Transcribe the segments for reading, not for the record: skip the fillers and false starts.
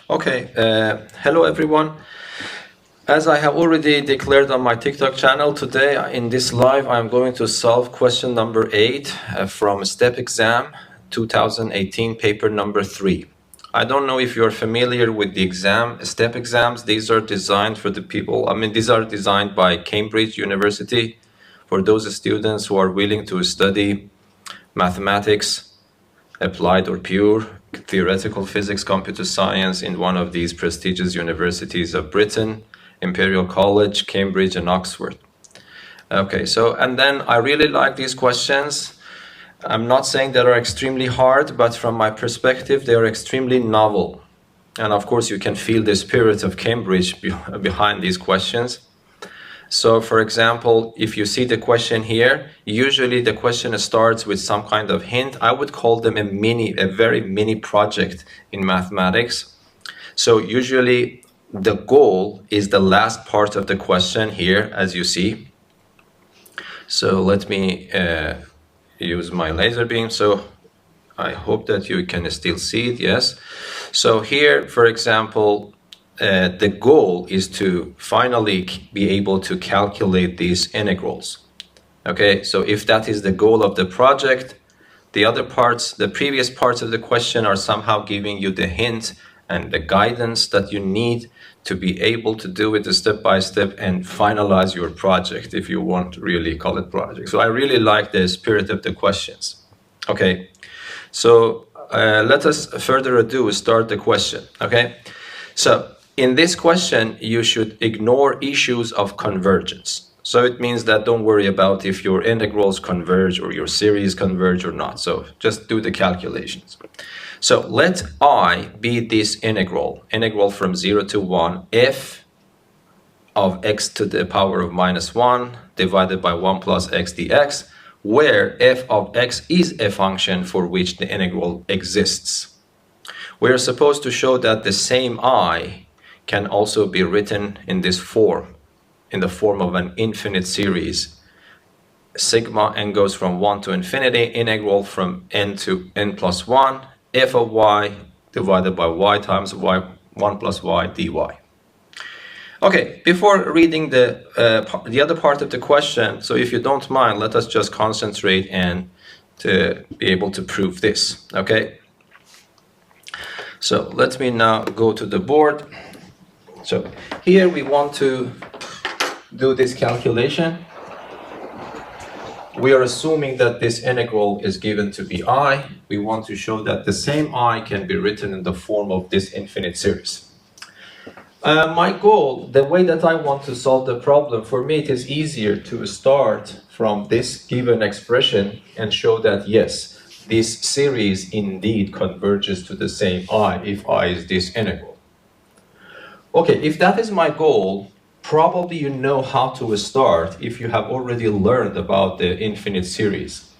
Okay, hello everyone. As I have already declared on my TikTok channel, today in this live I'm going to solve question number 8 from STEP exam 2018 paper number 3. I don't know if you're familiar with the STEP exams. These are designed for the people, these are designed by Cambridge University for those students who are willing to study mathematics, applied or pure, theoretical physics, computer science in one of these prestigious universities of Britain, Imperial College, Cambridge, and Oxford. Okay, so, and then I really like these questions. I'm not saying they are extremely hard, but from my perspective, they are extremely novel. And of course, you can feel the spirit of Cambridge behind these questions. So for example, if you see the question here, usually the question starts with some kind of hint. I would call them a very mini project in mathematics. So usually the goal is the last part of the question here, as you see. So let me use my laser beam. So I hope that you can still see it, yes. So here, for example, the goal is to finally be able to calculate these integrals. Okay, so if that is the goal of the project, the other parts, the previous parts of the question are somehow giving you the hint and the guidance that you need to be able to do it step by step and finalize your project, if you want to really call it project. So I really like the spirit of the questions. Okay, so let us further ado start the question. Okay, so in this question, you should ignore issues of convergence. So it means that don't worry about if your integrals converge or your series converge or not. So just do the calculations. So let I be this integral from 0 to 1, f of x to the power of minus 1 divided by 1 plus x dx, where f of x is a function for which the integral exists. We are supposed to show that the same I can also be written in this form, in the form of an infinite series. Sigma n goes from 1 to infinity, integral from n to n plus 1, f of y divided by y times y, 1 plus y dy. Okay, before reading the other part of the question, so if you don't mind, let us just concentrate and to be able to prove this, okay? So let me now go to the board. So here we want to do this calculation. We are assuming that this integral is given to be I. We want to show that the same I can be written in the form of this infinite series. My goal, the way that I want to solve the problem, for me it is easier to start from this given expression and show that yes, this series indeed converges to the same I if I is this integral. Okay, if that is my goal, probably you know how to start if you have already learned about the infinite series.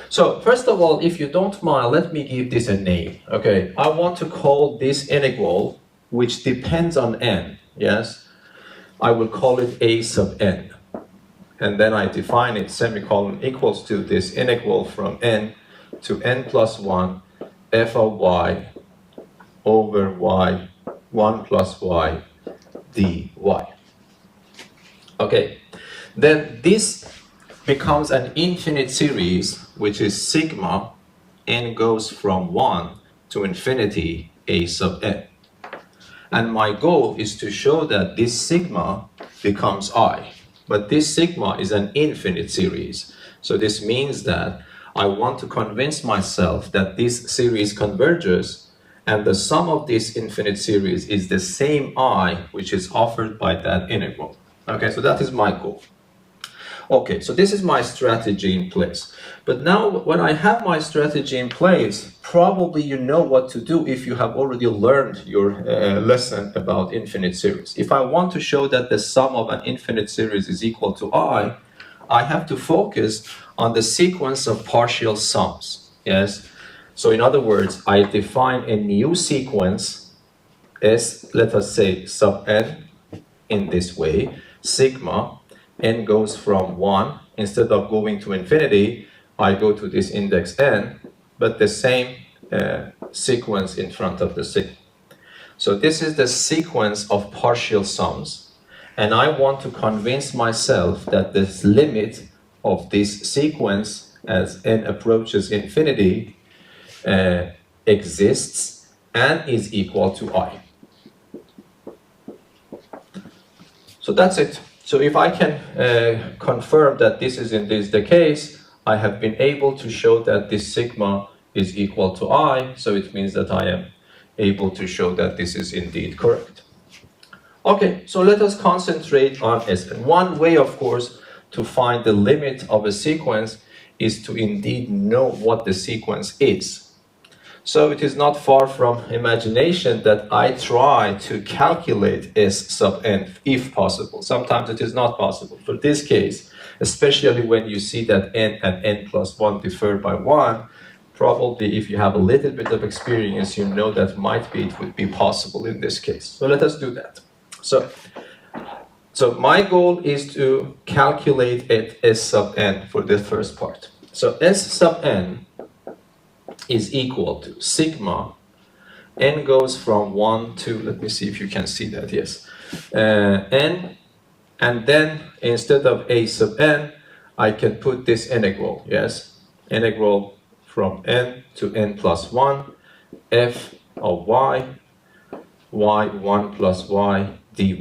So first of all, if you don't mind, let me give this a name. Okay, I want to call this integral, which depends on n, yes? I will call it a sub n. And then I define it semicolon equals to this integral from n to n plus 1 f of y over y 1 plus y dy. Okay, then this becomes an infinite series, which is sigma n goes from 1 to infinity a sub n. And my goal is to show that this sigma becomes I. But this sigma is an infinite series. So this means that I want to convince myself that this series converges and the sum of this infinite series is the same I which is offered by that integral. Okay, so that is my goal. Okay, so this is my strategy in place. But now when I have my strategy in place, probably you know what to do if you have already learned your lesson about infinite series. If I want to show that the sum of an infinite series is equal to I have to focus on the sequence of partial sums. Yes. So in other words, I define a new sequence S, let us say sub n in this way, sigma n goes from 1, instead of going to infinity, I go to this index n, but the same sequence in front of the sigma. So this is the sequence of partial sums. And I want to convince myself that this limit of this sequence as n approaches infinity exists and is equal to I. So that's it. So if I can confirm that this is indeed the case, I have been able to show that this sigma is equal to I, so it means that I am able to show that this is indeed correct. Okay, so let us concentrate on Sn. One way, of course, to find the limit of a sequence is to indeed know what the sequence is. So it is not far from imagination that I try to calculate S sub n if possible. Sometimes it is not possible. For this case, especially when you see that n and n plus 1 differ by 1, probably if you have a little bit of experience, you know that it would be possible in this case. So let us do that. So my goal is to calculate S sub n for the first part. So S sub n is equal to sigma, n goes from 1 to, let me see if you can see that, yes, n, and then instead of a sub n, I can put this integral, yes, integral from n to n plus 1, f of y 1 plus y dy.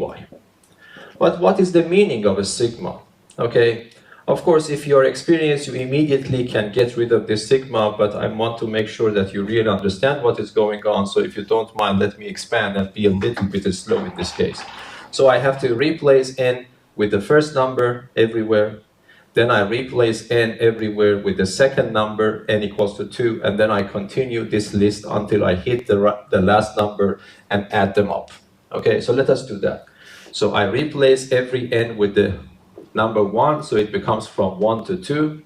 But what is the meaning of a sigma? Okay, of course, if you're experienced, you immediately can get rid of this sigma, but I want to make sure that you really understand what is going on. So if you don't mind, let me expand and be a little bit slow in this case. So I have to replace n with the first number everywhere. Then I replace n everywhere with the second number, n equals to 2, and then I continue this list until I hit the last number and add them up. Okay, so let us do that. So I replace every n with the number 1, so it becomes from 1 to 2.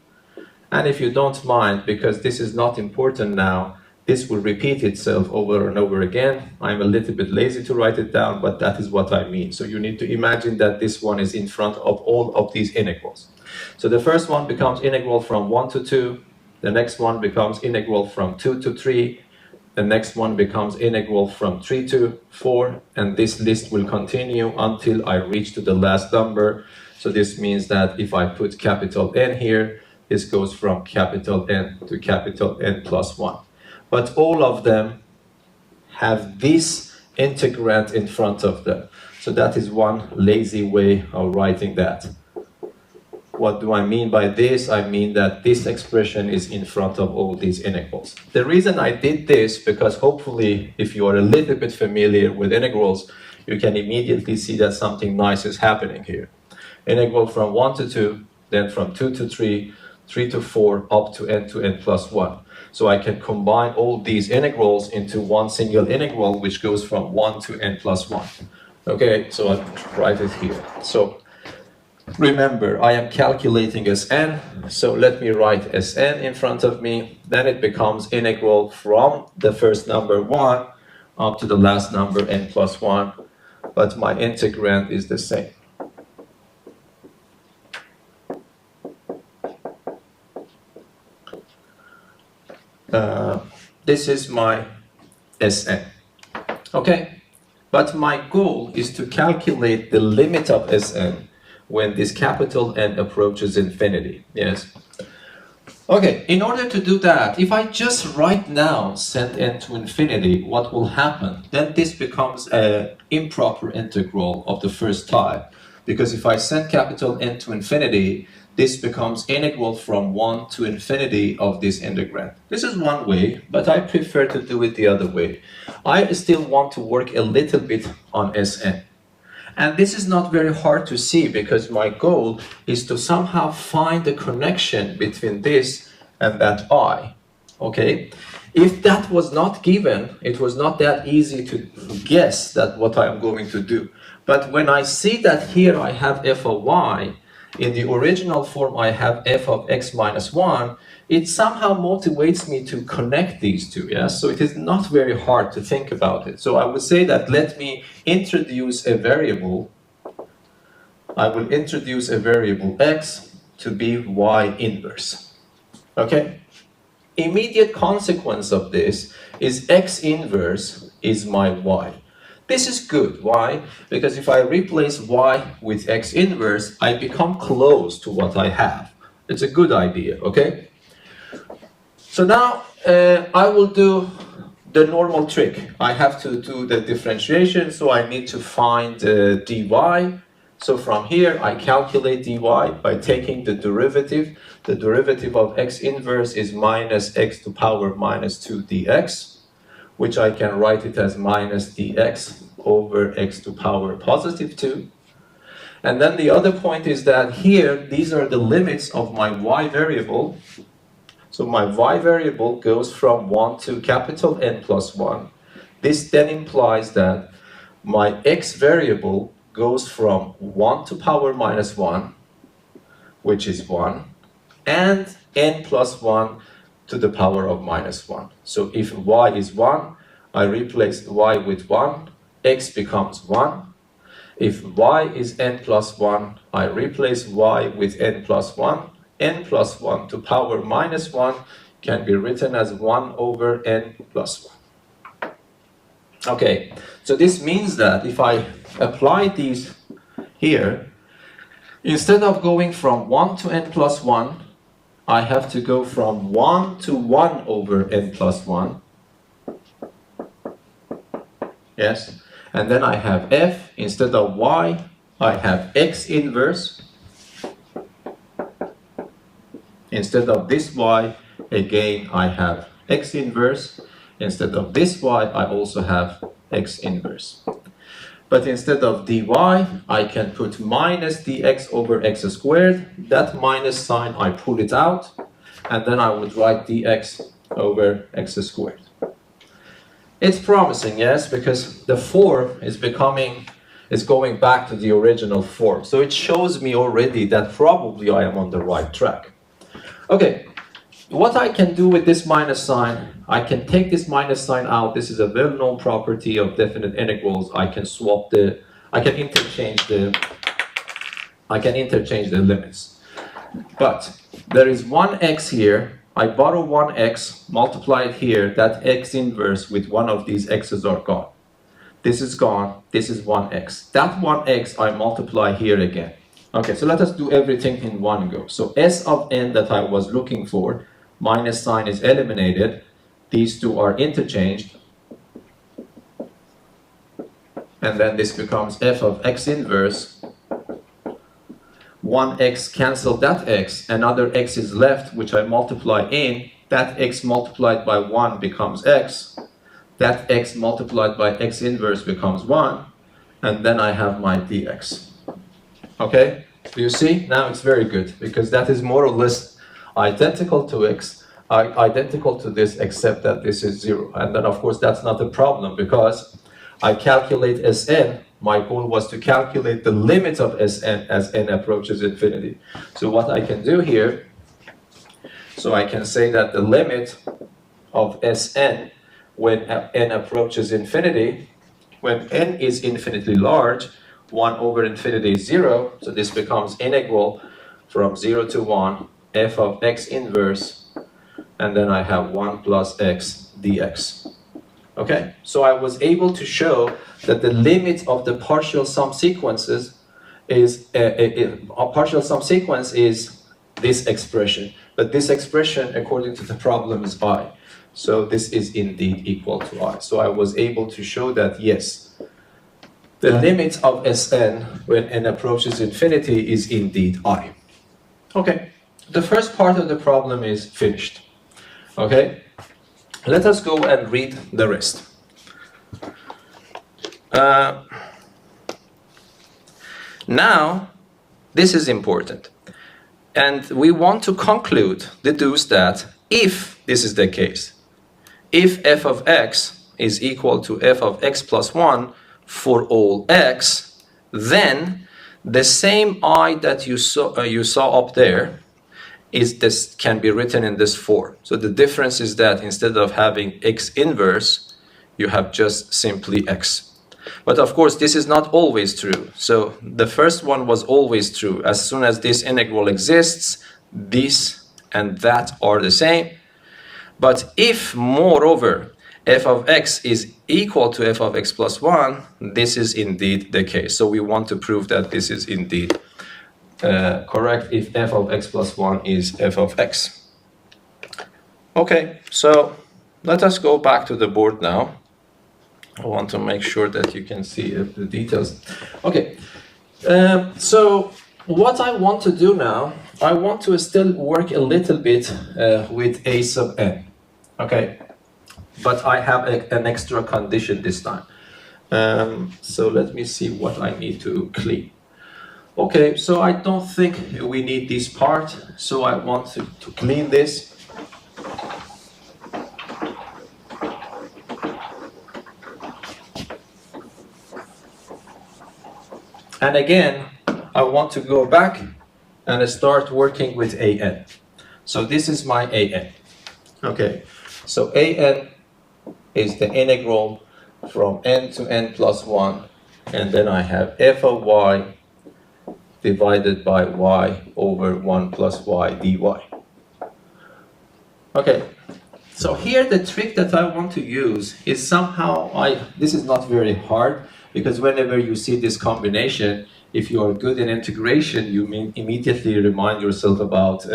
And if you don't mind, because this is not important now, this will repeat itself over and over again. I'm a little bit lazy to write it down, but that is what I mean. So you need to imagine that this one is in front of all of these integrals. So the first one becomes integral from 1 to 2. The next one becomes integral from 2 to 3. The next one becomes integral from 3 to 4. And this list will continue until I reach to the last number. So this means that if I put capital N here, this goes from capital N to capital N plus 1. But all of them have this integrand in front of them. So that is one lazy way of writing that. What do I mean by this? I mean that this expression is in front of all these integrals. The reason I did this, because hopefully if you are a little bit familiar with integrals, you can immediately see that something nice is happening here. Integral from 1 to 2, then from 2 to 3, 3 to 4, up to n plus 1. So I can combine all these integrals into one single integral, which goes from 1 to n plus 1. Okay, so I'll write it here. So remember, I am calculating Sn, so let me write Sn in front of me. Then it becomes integral from the first number 1 up to the last number n plus 1, but my integrand is the same. This is my Sn. Okay, but my goal is to calculate the limit of Sn when this capital N approaches infinity. Yes. Okay, in order to do that, if I just right now send n to infinity, what will happen? Then this becomes an improper integral of the first type. Because if I send capital N to infinity, this becomes integral from 1 to infinity of this integrand. This is one way, but I prefer to do it the other way. I still want to work a little bit on Sn. And this is not very hard to see because my goal is to somehow find the connection between this and that I. Okay? If that was not given, it was not that easy to guess that what I am going to do. But when I see that here I have f of y, in the original form I have f of x minus 1, it somehow motivates me to connect these two, yes? So it is not very hard to think about it. So I would say that let me introduce a variable. I will introduce a variable x to be y inverse, okay? Immediate consequence of this is x inverse is my y. This is good. Why? Because if I replace y with x inverse, I become close to what I have. It's a good idea, okay? So now I will do the normal trick. I have to do the differentiation, so I need to find dy. So from here, I calculate dy by taking the derivative. The derivative of x inverse is minus x to power minus 2 dx, which I can write it as minus dx over x to power positive 2. And then the other point is that here, these are the limits of my y variable. So my y variable goes from 1 to capital N plus 1. This then implies that my x variable goes from 1 to power minus 1, which is 1, and n plus 1 to the power of minus 1. So if y is 1, I replace y with 1, x becomes 1. If y is n plus 1, I replace y with n plus 1. N plus 1 to power minus 1 can be written as 1 over n plus 1. Okay, so this means that if I apply these here, instead of going from 1 to n plus 1, I have to go from 1 to 1 over n plus 1. Yes, and then I have f, instead of y, I have x inverse. Instead of this y, again, I have x inverse. Instead of this y, I also have x inverse. But instead of dy, I can put minus dx over x squared. That minus sign, I pull it out, and then I would write dx over x squared. It's promising, yes, because the form is going back to the original form. So it shows me already that probably I am on the right track. Okay, what I can do with this minus sign, I can take this minus sign out. This is a well-known property of definite integrals. I can interchange the limits. But there is one x here. I borrow one x, multiply it here. That x inverse with one of these x's are gone. This is gone. This is one x. That one x I multiply here again. Okay, so let us do everything in one go. So s of n that I was looking for, minus sign is eliminated. These two are interchanged. And then this becomes f of x inverse. One x cancel that x, another x is left, which I multiply in. That x multiplied by 1 becomes x. That x multiplied by x inverse becomes 1. And then I have my dx. Okay, do you see? Now it's very good, because that is more or less identical to identical to this, except that this is 0. And then, of course, that's not a problem, because I calculate Sn. My goal was to calculate the limit of Sn as n approaches infinity. So what I can do here, so I can say that the limit of Sn when n approaches infinity, when n is infinitely large, 1 over infinity is 0, so this becomes integral from 0 to 1, f of x inverse, and then I have 1 plus x dx. Okay, so I was able to show that the limit of the partial sum sequences is, a partial sum sequence is this expression, but this expression, according to the problem, is I. So this is indeed equal to I. So I was able to show that, yes, the limit of Sn when n approaches infinity is indeed I. Okay, the first part of the problem is finished. Okay, let us go and read the rest. Now, this is important. And we want to deduce that if this is the case, if f of x is equal to f of x plus 1 for all x, then the same I that you saw up there can be written in this form. So the difference is that instead of having x inverse, you have just simply x. But of course, this is not always true. So the first one was always true. As soon as this integral exists, this and that are the same. But if, moreover, f of x is equal to f of x plus 1, this is indeed the case. So we want to prove that this is indeed correct if f of x plus 1 is f of x. Okay, so let us go back to the board now. I want to make sure that you can see the details. Okay, so what I want to do now, I want to still work a little bit with a sub n. Okay, but I have an extra condition this time. So let me see what I need to clean. Okay, so I don't think we need this part, so I want to clean this. And again, I want to go back and start working with an. So this is my an. Okay, so an is the integral from n to n plus 1, and then I have f of y divided by y over 1 plus y dy. Okay, so here the trick that I want to use is somehow, this is not very hard, because whenever you see this combination, if you are good in integration, you immediately remind yourself about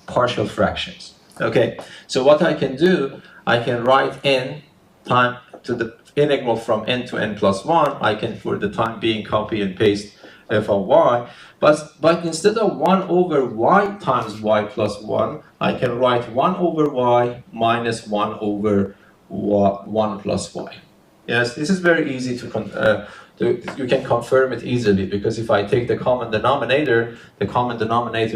partial fractions. Okay, so what I can do, I can write n time to the integral from n to n plus 1. I can, for the time being, copy and paste f of y. But instead of 1 over y times y plus 1, I can write 1 over y minus 1 over 1 plus y. Yes, this is very easy you can confirm it easily, because if I take the common denominator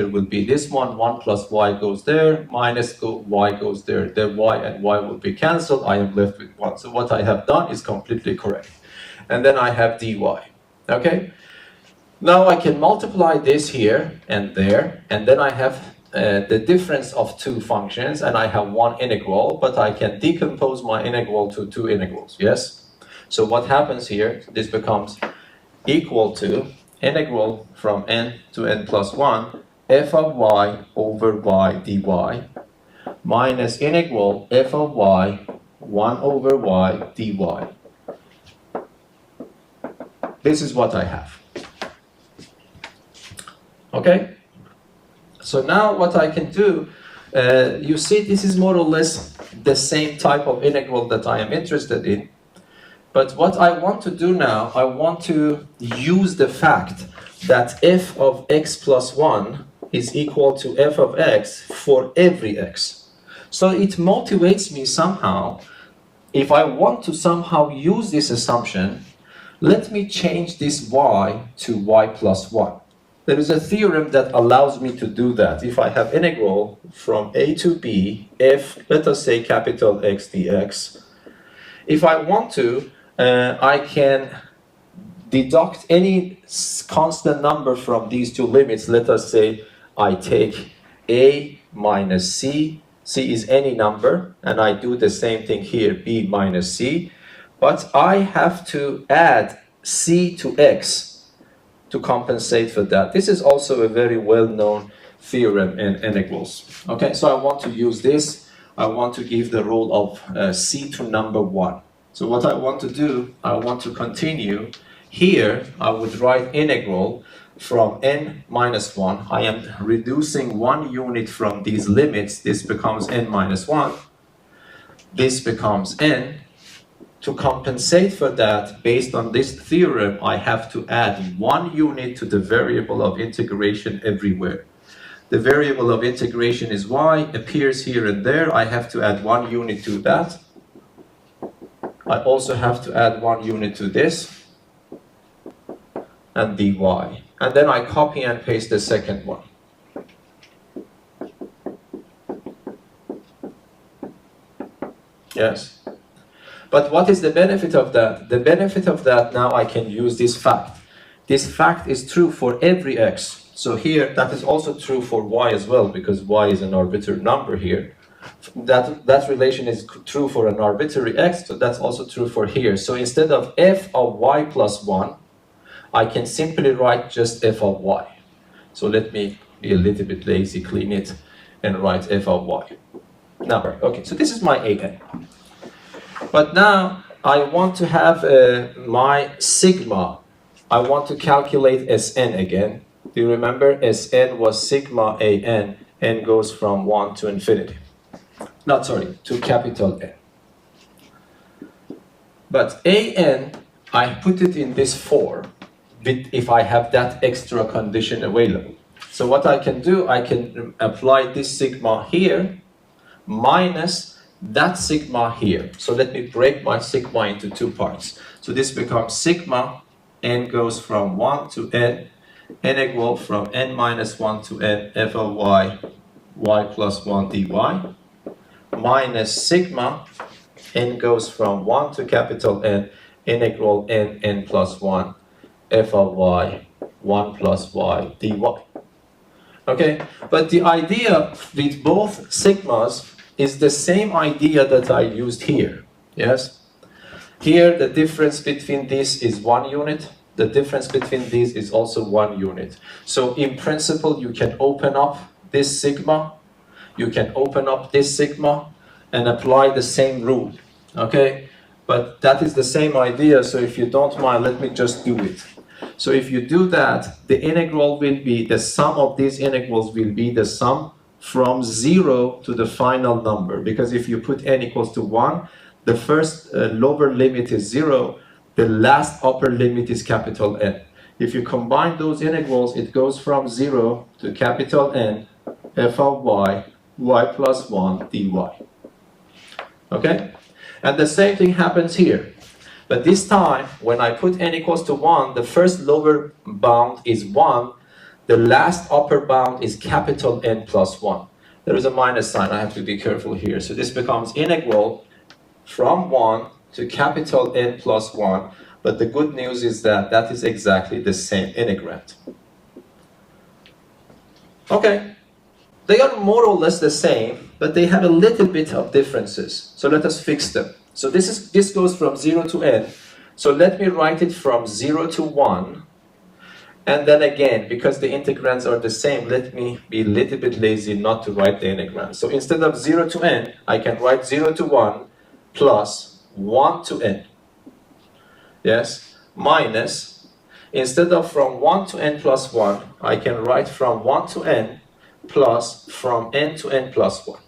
will be this one, 1 plus y goes there, minus y goes there. The y and y will be cancelled, I am left with 1. So what I have done is completely correct. And then I have dy, okay? Now I can multiply this here and there, and then I have the difference of two functions, and I have one integral, but I can decompose my integral to two integrals, yes? So what happens here, this becomes equal to integral from n to n plus 1, f of y over y dy, minus integral f of y 1 over y dy. This is what I have. Okay? So now what I can do, you see this is more or less the same type of integral that I am interested in. But what I want to do now, I want to use the fact that f of x plus 1 is equal to f of x for every x. So it motivates me somehow, if I want to somehow use this assumption, let me change this y to y plus 1. There is a theorem that allows me to do that. If I have integral from a to b, f, let us say capital X dx, if I want to, I can deduct any constant number from these two limits. Let us say I take a minus c, c is any number, and I do the same thing here, b minus c, but I have to add c to x to compensate for that. This is also a very well-known theorem in integrals. Okay, so I want to use this. I want to give the rule of c to number 1. So what I want to do, I want to continue. Here, I would write integral from n minus 1. I am reducing 1 unit from these limits. This becomes n minus 1. This becomes n. To compensate for that, based on this theorem, I have to add 1 unit to the variable of integration everywhere. The variable of integration is y, appears here and there. I have to add 1 unit to that. I also have to add 1 unit to this, and dy. And then I copy and paste the second one. Yes. But what is the benefit of that? The benefit of that, now I can use this fact. This fact is true for every x. So here, that is also true for y as well, because y is an arbitrary number here. That relation is true for an arbitrary x, so that's also true for here. So instead of f of y plus 1, I can simply write just f of y. So let me be a little bit lazy, clean it, and write f of y. Now, okay, so this is my an. But now I want to have my sigma. I want to calculate Sn again. Do you remember Sn was sigma an, n goes from 1 to infinity. Not sorry, to capital N. But an, I put it in this form if I have that extra condition available. So what I can do, I can apply this sigma here minus that sigma here. So let me break my sigma into two parts. So this becomes sigma, n goes from 1 to n equal from n minus 1 to n f of y, y plus 1 dy, minus sigma, n goes from 1 to capital N equal n plus 1, f of y, 1 plus y dy. Okay, but the idea with both sigmas is the same idea that I used here, yes? Here, the difference between this is 1 unit. The difference between these is also 1 unit. So in principle, you can open up this sigma, you can open up this sigma, and apply the same rule, okay? But that is the same idea, so if you don't mind, let me just do it. So if you do that, the integral will be, the sum of these integrals will be the sum from 0 to the final number. Because if you put n equals to 1, the first lower limit is 0, the last upper limit is capital N. If you combine those integrals, it goes from 0 to capital N, f of y, y plus 1 dy. Okay? And the same thing happens here. But this time, when I put n equals to 1, the first lower bound is 1, the last upper bound is capital N plus 1. There is a minus sign, I have to be careful here. So this becomes integral from 1 to capital N plus 1. But the good news is that that is exactly the same integrand. Okay, they are more or less the same, but they have a little bit of differences. So let us fix them. So this goes from 0 to n. So let me write it from 0 to 1. And then again, because the integrands are the same, let me be a little bit lazy not to write the integrand. So instead of 0 to n, I can write 0 to 1 plus 1 to n. Yes, minus, instead of from 1 to n plus 1, I can write from 1 to n plus from n to n plus 1.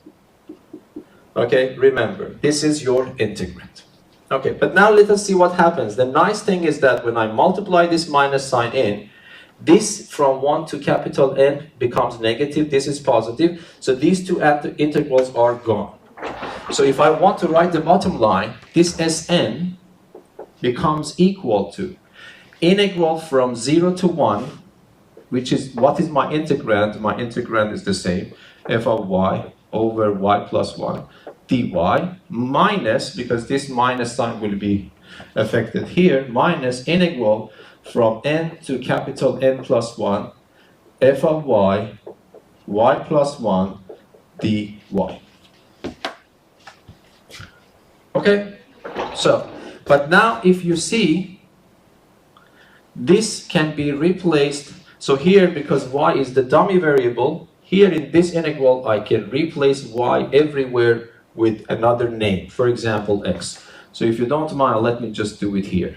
Okay, remember, this is your integrand. Okay, but now let us see what happens. The nice thing is that when I multiply this minus sign in, this from 1 to capital N becomes negative, this is positive, so these two integrals are gone. So if I want to write the bottom line, this Sn becomes equal to integral from 0 to 1, which is, what is my integrand? My integrand is the same, f of y over y plus 1 dy, minus, because this minus sign will be affected here, minus integral from n to capital N plus 1 f of y, y plus 1 dy. Okay, so, but now if you see, this can be replaced. So here, because y is the dummy variable, here in this integral I can replace y everywhere with another name, for example x. So if you don't mind, let me just do it here.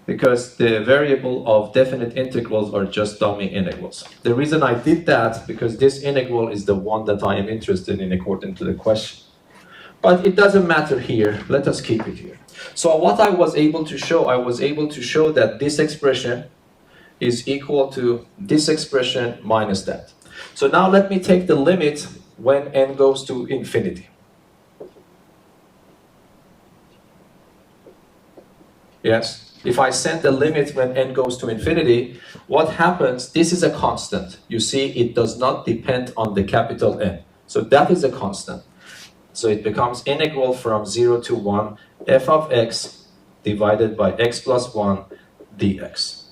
Because the variable of definite integrals are just dummy integrals. The reason I did that, because this integral is the one that I am interested in according to the question. But it doesn't matter here, let us keep it here. So what I was able to show, that this expression is equal to this expression minus that. So now let me take the limit when n goes to infinity. Yes, if I set the limit when n goes to infinity, what happens? This is a constant. You see, it does not depend on the capital N. So that is a constant. So it becomes integral from 0 to 1 f of x divided by x plus 1 dx.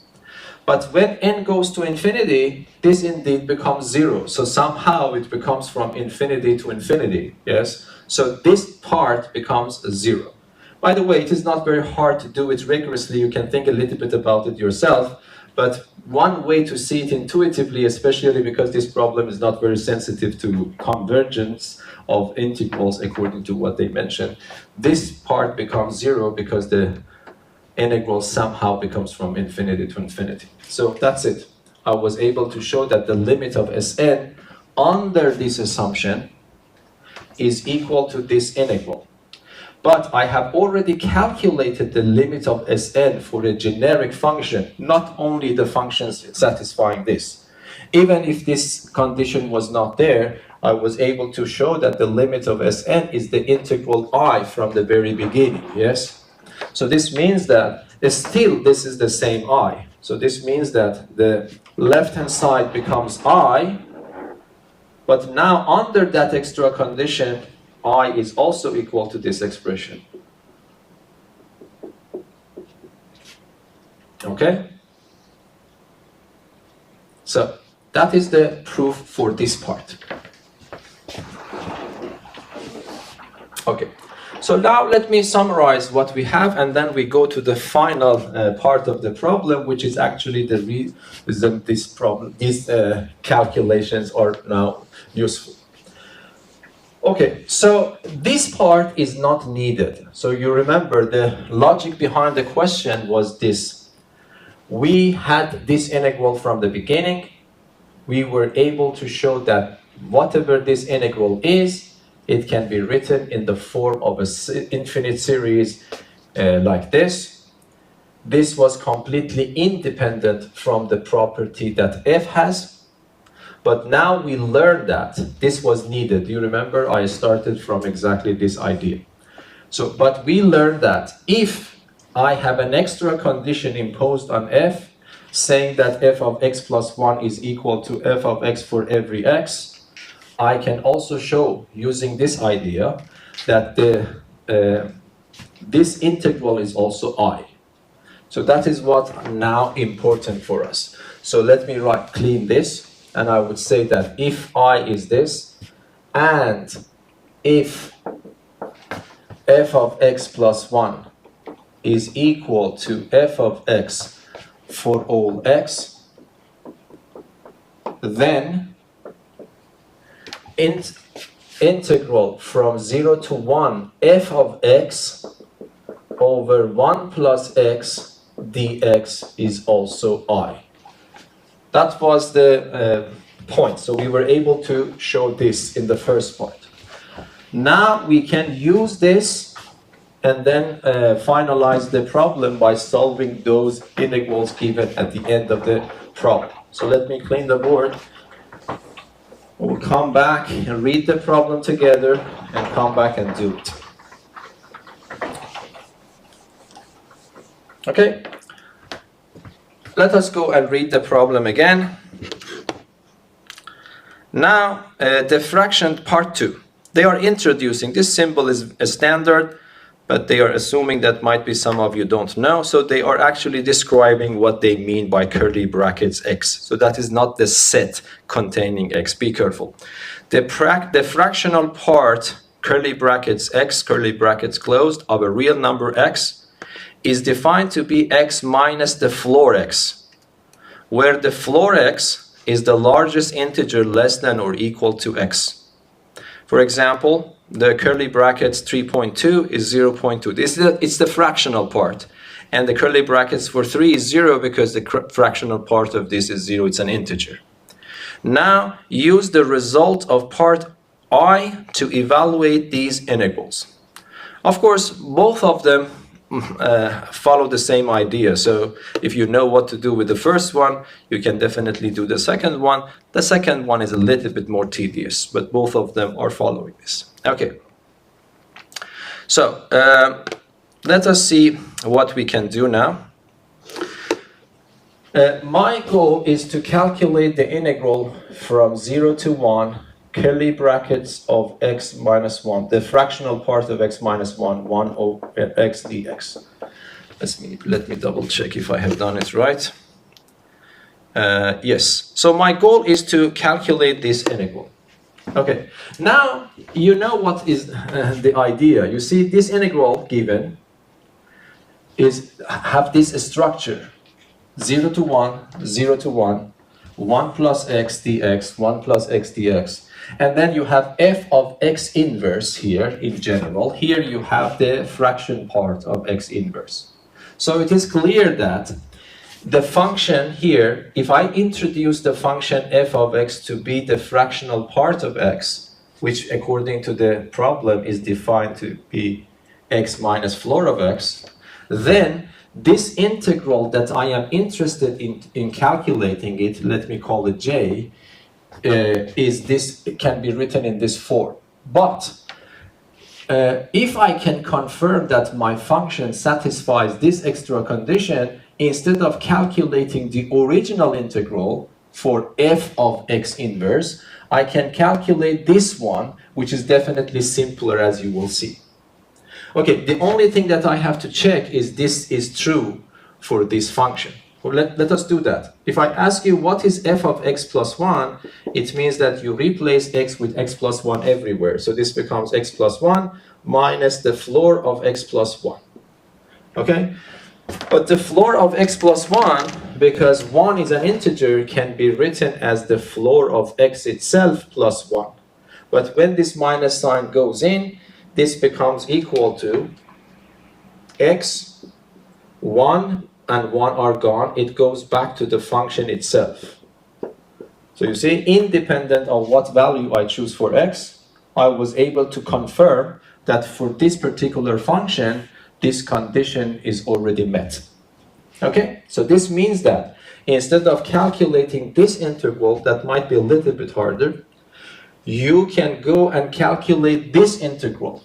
But when n goes to infinity, this indeed becomes 0. So somehow it becomes from infinity to infinity, yes? So this part becomes 0. By the way, it is not very hard to do it rigorously. You can think a little bit about it yourself. But one way to see it intuitively, especially because this problem is not very sensitive to convergence of integrals according to what they mentioned, this part becomes 0 because the integral somehow becomes from infinity to infinity. So that's it. I was able to show that the limit of Sn under this assumption is equal to this integral. But I have already calculated the limit of Sn for a generic function, not only the functions satisfying this. Even if this condition was not there, I was able to show that the limit of Sn is the integral I from the very beginning, yes? So this means that still this is the same I. So this means that the left-hand side becomes I, but now under that extra condition, I is also equal to this expression. Okay? So that is the proof for this part. Okay. So now let me summarize what we have, and then we go to the final part of the problem, which is actually the reason this problem, these calculations are now useful. Okay, so this part is not needed. So you remember the logic behind the question was this. We had this integral from the beginning. We were able to show that whatever this integral is, it can be written in the form of an infinite series like this. This was completely independent from the property that f has. But now we learned that this was needed. You remember I started from exactly this idea. So, but we learned that if I have an extra condition imposed on f, saying that f of x plus 1 is equal to f of x for every x, I can also show, using this idea, that this integral is also I. So that is what now important for us. So let me clean this, and I would say that if I is this, and if f of x plus 1 is equal to f of x for all x, then integral from 0 to 1 f of x over 1 plus x dx is also I. That was the point. So we were able to show this in the first part. Now we can use this and then finalize the problem by solving those integrals given at the end of the problem. So let me clean the board. We'll come back and read the problem together and come back and do it. Okay, let us go and read the problem again. Now, the fraction part 2. They are introducing, this symbol is a standard, but they are assuming that might be some of you don't know. So they are actually describing what they mean by curly brackets x. So that is not the set containing x. Be careful. The fractional part, curly brackets x, curly brackets closed, of a real number x is defined to be x minus the floor x, where the floor x is the largest integer less than or equal to x. For example, the curly brackets 3.2 is 0.2. It's the fractional part. And the curly brackets for 3 is 0 because the fractional part of this is 0. It's an integer. Now, use the result of part I to evaluate these integrals. Of course, both of them follow the same idea. So if you know what to do with the first one, you can definitely do the second one. The second one is a little bit more tedious, but both of them are following this. Okay. So let us see what we can do now. My goal is to calculate the integral from 0 to 1, curly brackets of x minus 1, the fractional part of x minus 1, 1 over x dx. Let me double check if I have done it right. Yes, so my goal is to calculate this integral. Okay, now you know what is the idea. You see this integral given is have this structure 0 to 1, 0 to 1, 1 plus x dx, 1 plus x dx. And then you have f of x inverse here in general. Here you have the fraction part of x inverse. So it is clear that the function here, if I introduce the function f of x to be the fractional part of x, which according to the problem is defined to be x minus floor of x, then this integral that I am interested in calculating it, let me call it j, it can be written in this form. But if I can confirm that my function satisfies this extra condition, instead of calculating the original integral for f of x inverse, I can calculate this one, which is definitely simpler, as you will see. Okay, the only thing that I have to check is this is true for this function. Well, let us do that. If I ask you what is f of x plus 1, it means that you replace x with x plus 1 everywhere. So this becomes x plus 1 minus the floor of x plus 1. Okay? But the floor of x plus 1, because 1 is an integer, can be written as the floor of x itself plus 1. But when this minus sign goes in, this becomes equal to x, 1 and 1 are gone. It goes back to the function itself. So you see, independent of what value I choose for x, I was able to confirm that for this particular function, this condition is already met. Okay, so this means that instead of calculating this integral, that might be a little bit harder, you can go and calculate this integral.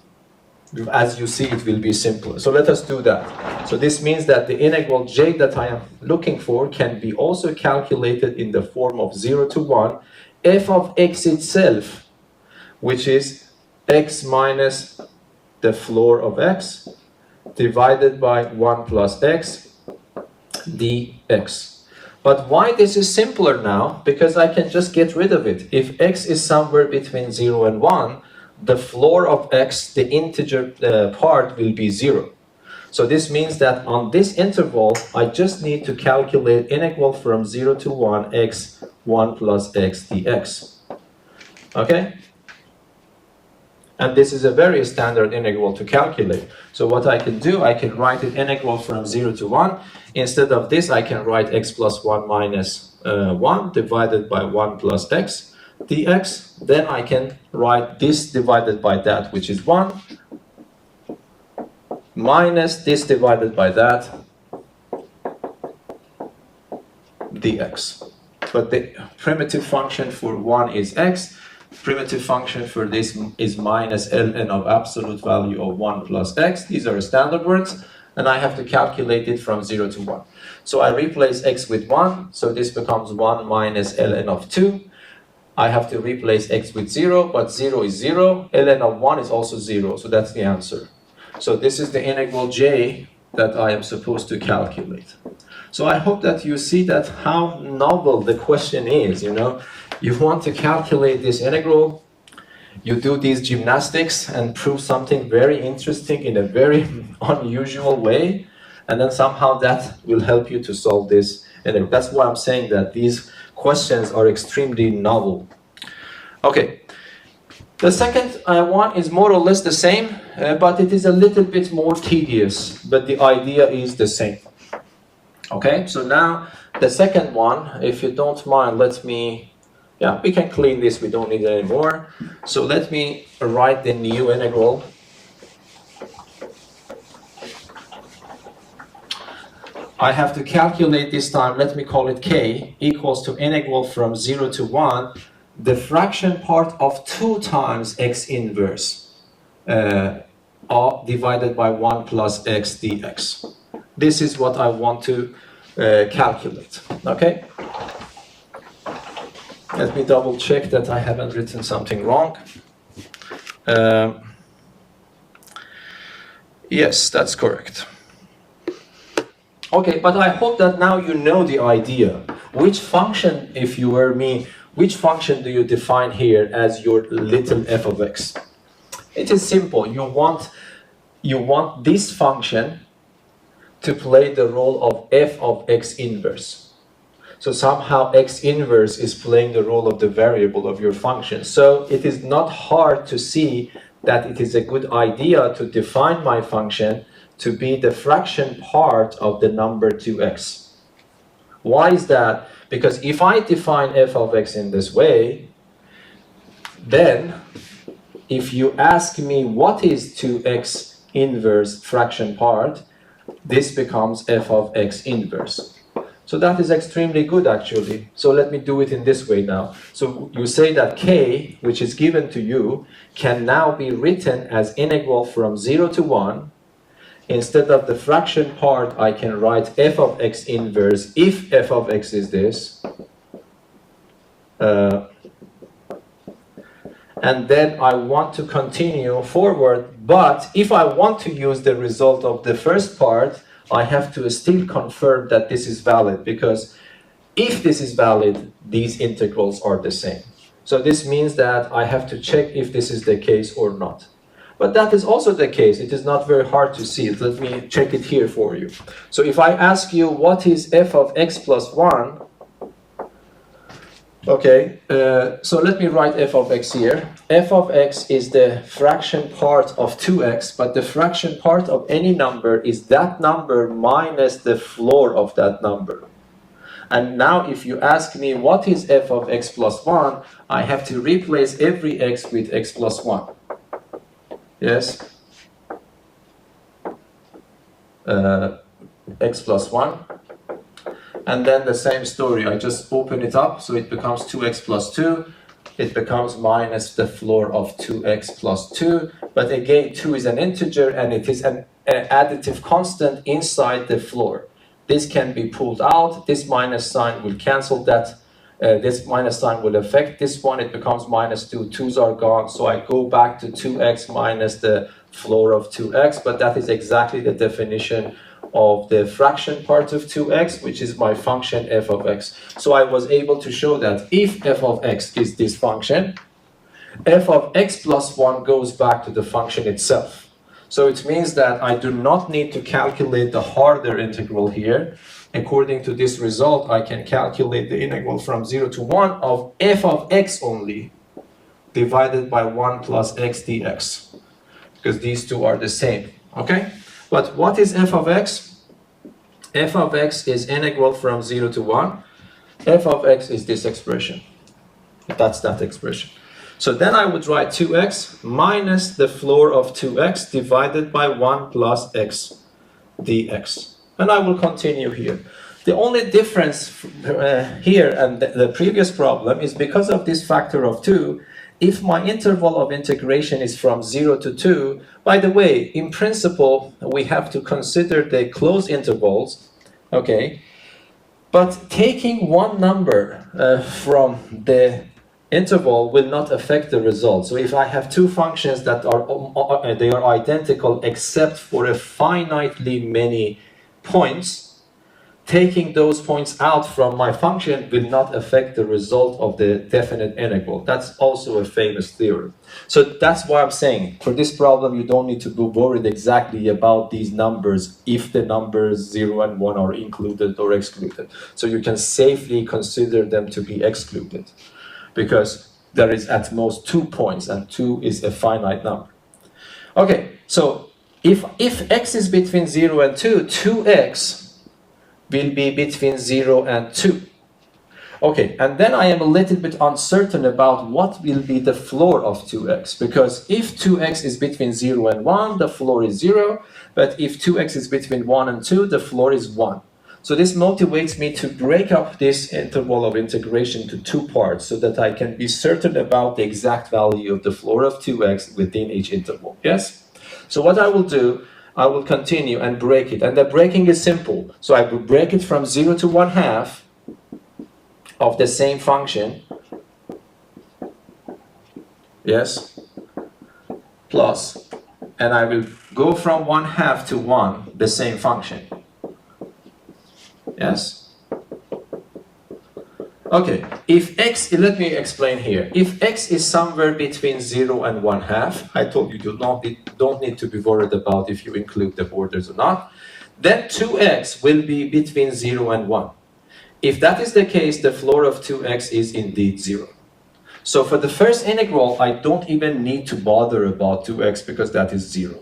As you see, it will be simpler. So let us do that. So this means that the integral j that I am looking for can be also calculated in the form of 0 to 1, f of x itself, which is x minus the floor of x, divided by 1 plus x dx. But why this is simpler now? Because I can just get rid of it. If x is somewhere between 0 and 1, the floor of x, the integer part, will be 0. So this means that on this interval, I just need to calculate integral from 0 to 1, x, 1 plus x dx. Okay? And this is a very standard integral to calculate. So what I can do, I can write an integral from 0 to 1. Instead of this, I can write x plus 1 minus 1 divided by 1 plus x dx. Then I can write this divided by that, which is 1, minus this divided by that dx. But the primitive function for 1 is x. Primitive function for this is minus ln of absolute value of 1 plus x. These are standard words, and I have to calculate it from 0 to 1. So I replace x with 1, so this becomes 1 minus ln of 2. I have to replace x with 0, but 0 is 0. ln of 1 is also 0, so that's the answer. So this is the integral j that I am supposed to calculate. So I hope that you see that how novel the question is, you know. You want to calculate this integral, you do these gymnastics and prove something very interesting in a very unusual way, and then somehow that will help you to solve this integral. That's why I'm saying that these questions are extremely novel. Okay, the second one is more or less the same, but it is a little bit more tedious, but the idea is the same. Okay, so now the second one, if you don't mind, we can clean this, we don't need it anymore. So let me write the new integral. I have to calculate this time, let me call it k, equals to integral from 0 to 1, the fraction part of 2 times x inverse divided by 1 plus x dx. This is what I want to calculate, okay? Let me double check that I haven't written something wrong. Yes, that's correct. Okay, but I hope that now you know the idea. Which function, if you were me, which function do you define here as your little f of x? It is simple. You want this function to play the role of f of x inverse. So somehow x inverse is playing the role of the variable of your function. So it is not hard to see that it is a good idea to define my function to be the fraction part of the number 2x. Why is that? Because if I define f of x in this way, then if you ask me what is 2x inverse fraction part, this becomes f of x inverse. So that is extremely good actually. So let me do it in this way now. So you say that k, which is given to you, can now be written as integral from 0 to 1. Instead of the fraction part, I can write f of x inverse if f of x is this. And then I want to continue forward, but if I want to use the result of the first part, I have to still confirm that this is valid, because if this is valid, these integrals are the same. So this means that I have to check if this is the case or not. But that is also the case. It is not very hard to see. Let me check it here for you. So if I ask you what is f of x plus 1, okay, so let me write f of x here. F of x is the fraction part of 2x, but the fraction part of any number is that number minus the floor of that number. And now if you ask me what is f of x plus 1, I have to replace every x with x plus 1. Yes? X plus 1. And then the same story, I just open it up, so it becomes 2x plus 2. It becomes minus the floor of 2x plus 2. But again, 2 is an integer, and it is an additive constant inside the floor. This can be pulled out. This minus sign will cancel that. This minus sign will affect this one. It becomes minus 2. 2's are gone, so I go back to 2x minus the floor of 2x. But that is exactly the definition of the fraction part of 2x, which is my function f of x. So I was able to show that if f of x is this function, f of x plus 1 goes back to the function itself. So it means that I do not need to calculate the harder integral here. According to this result, I can calculate the integral from 0 to 1 of f of x only, divided by 1 plus x dx, because these two are the same, okay? But what is f of x? F of x is integral from 0 to 1. F of x is this expression. That's that expression. So then I would write 2x minus the floor of 2x divided by 1 plus x dx. And I will continue here. The only difference here and the previous problem is because of this factor of 2, if my interval of integration is from 0 to 2, by the way, in principle, we have to consider the closed intervals, okay? But taking one number from the interval will not affect the result. So if I have two functions that are identical except for a finitely many points, taking those points out from my function will not affect the result of the definite integral. That's also a famous theorem. So that's why I'm saying, for this problem, you don't need to be worried exactly about these numbers if the numbers 0 and 1 are included or excluded. So you can safely consider them to be excluded, because there is at most 2 points, and 2 is a finite number. Okay, so if x is between 0 and 2, 2x will be between 0 and 2. Okay, and then I am a little bit uncertain about what will be the floor of 2x, because if 2x is between 0 and 1, the floor is 0, but if 2x is between 1 and 2, the floor is 1. So this motivates me to break up this interval of integration to 2 parts so that I can be certain about the exact value of the floor of 2x within each interval. Yes? So what I will do, I will continue and break it. And the breaking is simple. So I will break it from 0 to 1/2 of the same function. Yes? Plus. And I will go from 1/2 to 1, the same function. Yes? Okay, if x, let me explain here. If x is somewhere between 0 and 1/2, I told you don't need to be worried about if you include the borders or not, then 2x will be between 0 and 1. If that is the case, the floor of 2x is indeed 0. So for the first integral, I don't even need to bother about 2x because that is 0.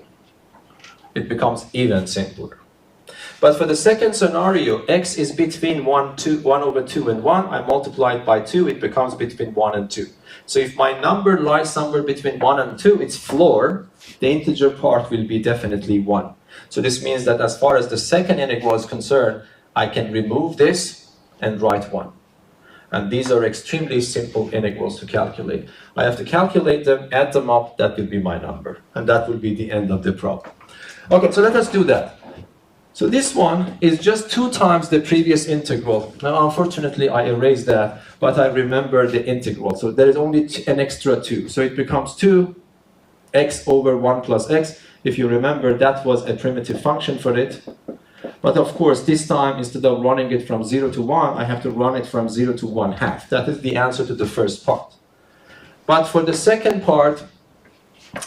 It becomes even simpler. But for the second scenario, x is between 1 over 2 and 1. I multiply it by 2, it becomes between 1 and 2. So if my number lies somewhere between 1 and 2, its floor, the integer part will be definitely 1. So this means that as far as the second integral is concerned, I can remove this and write 1. And these are extremely simple integrals to calculate. I have to calculate them, add them up, that will be my number. And that will be the end of the problem. Okay, so let us do that. So this one is just 2 times the previous integral. Now, unfortunately, I erased that, but I remember the integral. So there is only an extra 2. So it becomes 2x over 1 plus x. If you remember, that was a primitive function for it. But of course, this time, instead of running it from 0 to 1, I have to run it from 0 to 1/2. That is the answer to the first part. But for the second part,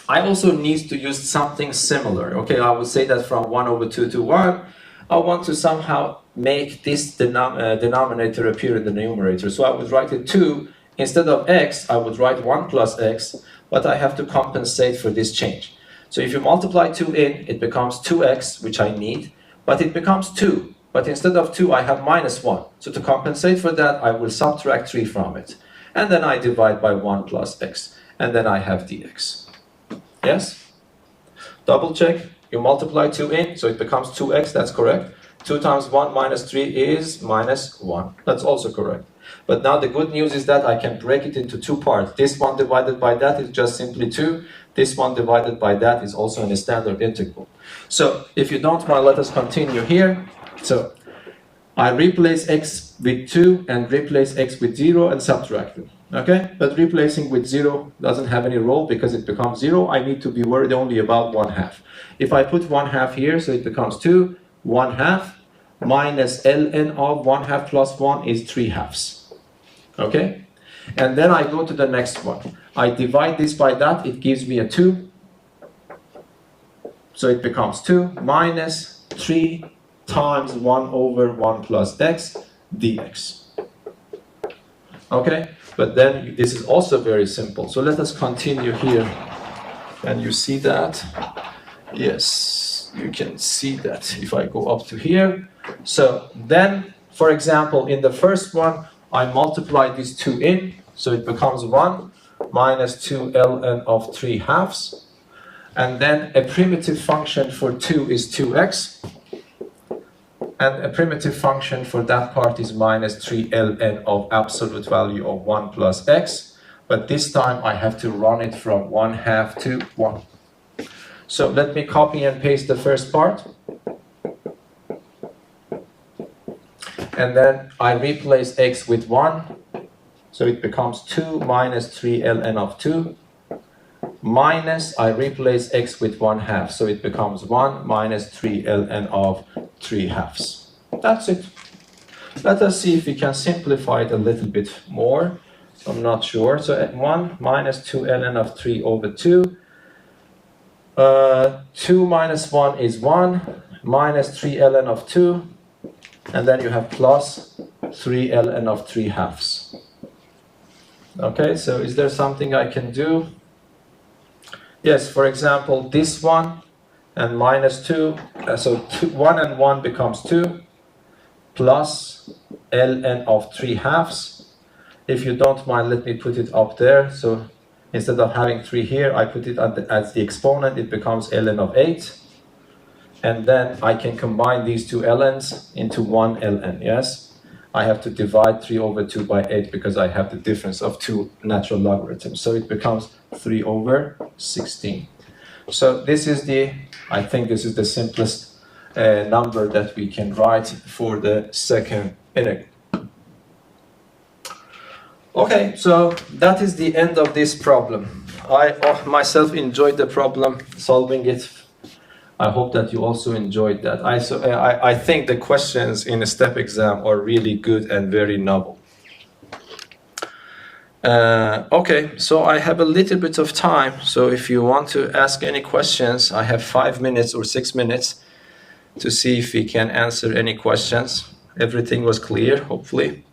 I also need to use something similar. Okay, I would say that from 1 over 2 to 1, I want to somehow make this denominator appear in the numerator. So I would write it 2. Instead of x, I would write 1 plus x, but I have to compensate for this change. So if you multiply 2 in, it becomes 2x, which I need, but it becomes 2. But instead of 2, I have minus 1. So to compensate for that, I will subtract 3 from it. And then I divide by 1 plus x. And then I have dx. Yes? Double check. You multiply 2 in, so it becomes 2x, that's correct. 2 times 1 minus 3 is minus 1. That's also correct. But now the good news is that I can break it into 2 parts. This one divided by that is just simply 2. This one divided by that is also in a standard integral. So if you don't mind, let us continue here. So I replace x with 2 and replace x with 0 and subtract them. Okay, but replacing with 0 doesn't have any role because it becomes 0. I need to be worried only about 1/2. If I put 1/2 here, so it becomes 2, 1/2 minus ln of 1/2 plus 1 is 3/2. Okay, and then I go to the next one. I divide this by that, it gives me a 2. So it becomes 2 minus 3 times 1 over 1 plus x dx. Okay? But then this is also very simple. So let us continue here. And you see that? Yes, you can see that if I go up to here. So then, for example, in the first one, I multiply these 2 in. So it becomes 1 minus 2 ln of 3/2. And then a primitive function for 2 is 2x. And a primitive function for that part is minus 3 ln of absolute value of 1 plus x. But this time I have to run it from 1/2 to 1. So let me copy and paste the first part. And then I replace x with 1. So it becomes 2 minus 3 ln of 2. Minus, I replace x with 1/2. So it becomes 1 minus 3 ln of 3/2. That's it. Let us see if we can simplify it a little bit more. I'm not sure. So 1 minus 2 ln of 3 over 2. 2 minus 1 is 1. Minus 3 ln of 2. And then you have plus 3 ln of 3/2. Okay, so is there something I can do? Yes, for example, this one and minus 2. So 1 and 1 becomes 2 plus ln of 3/2. If you don't mind, let me put it up there. So instead of having 3 here, I put it as the exponent. It becomes ln of 8. And then I can combine these 2 ln's into 1 ln, yes? I have to divide 3 over 2 by 8 because I have the difference of 2 natural logarithms. So it becomes 3 over 16. So this is I think this is the simplest number that we can write for the second integral. Okay, so that is the end of this problem. I myself enjoyed the problem, solving it. I hope that you also enjoyed that. I think the questions in a STEP exam are really good and very novel. Okay, so I have a little bit of time. So if you want to ask any questions, I have 5 minutes or 6 minutes to see if we can answer any questions. everything was clear, hopefully.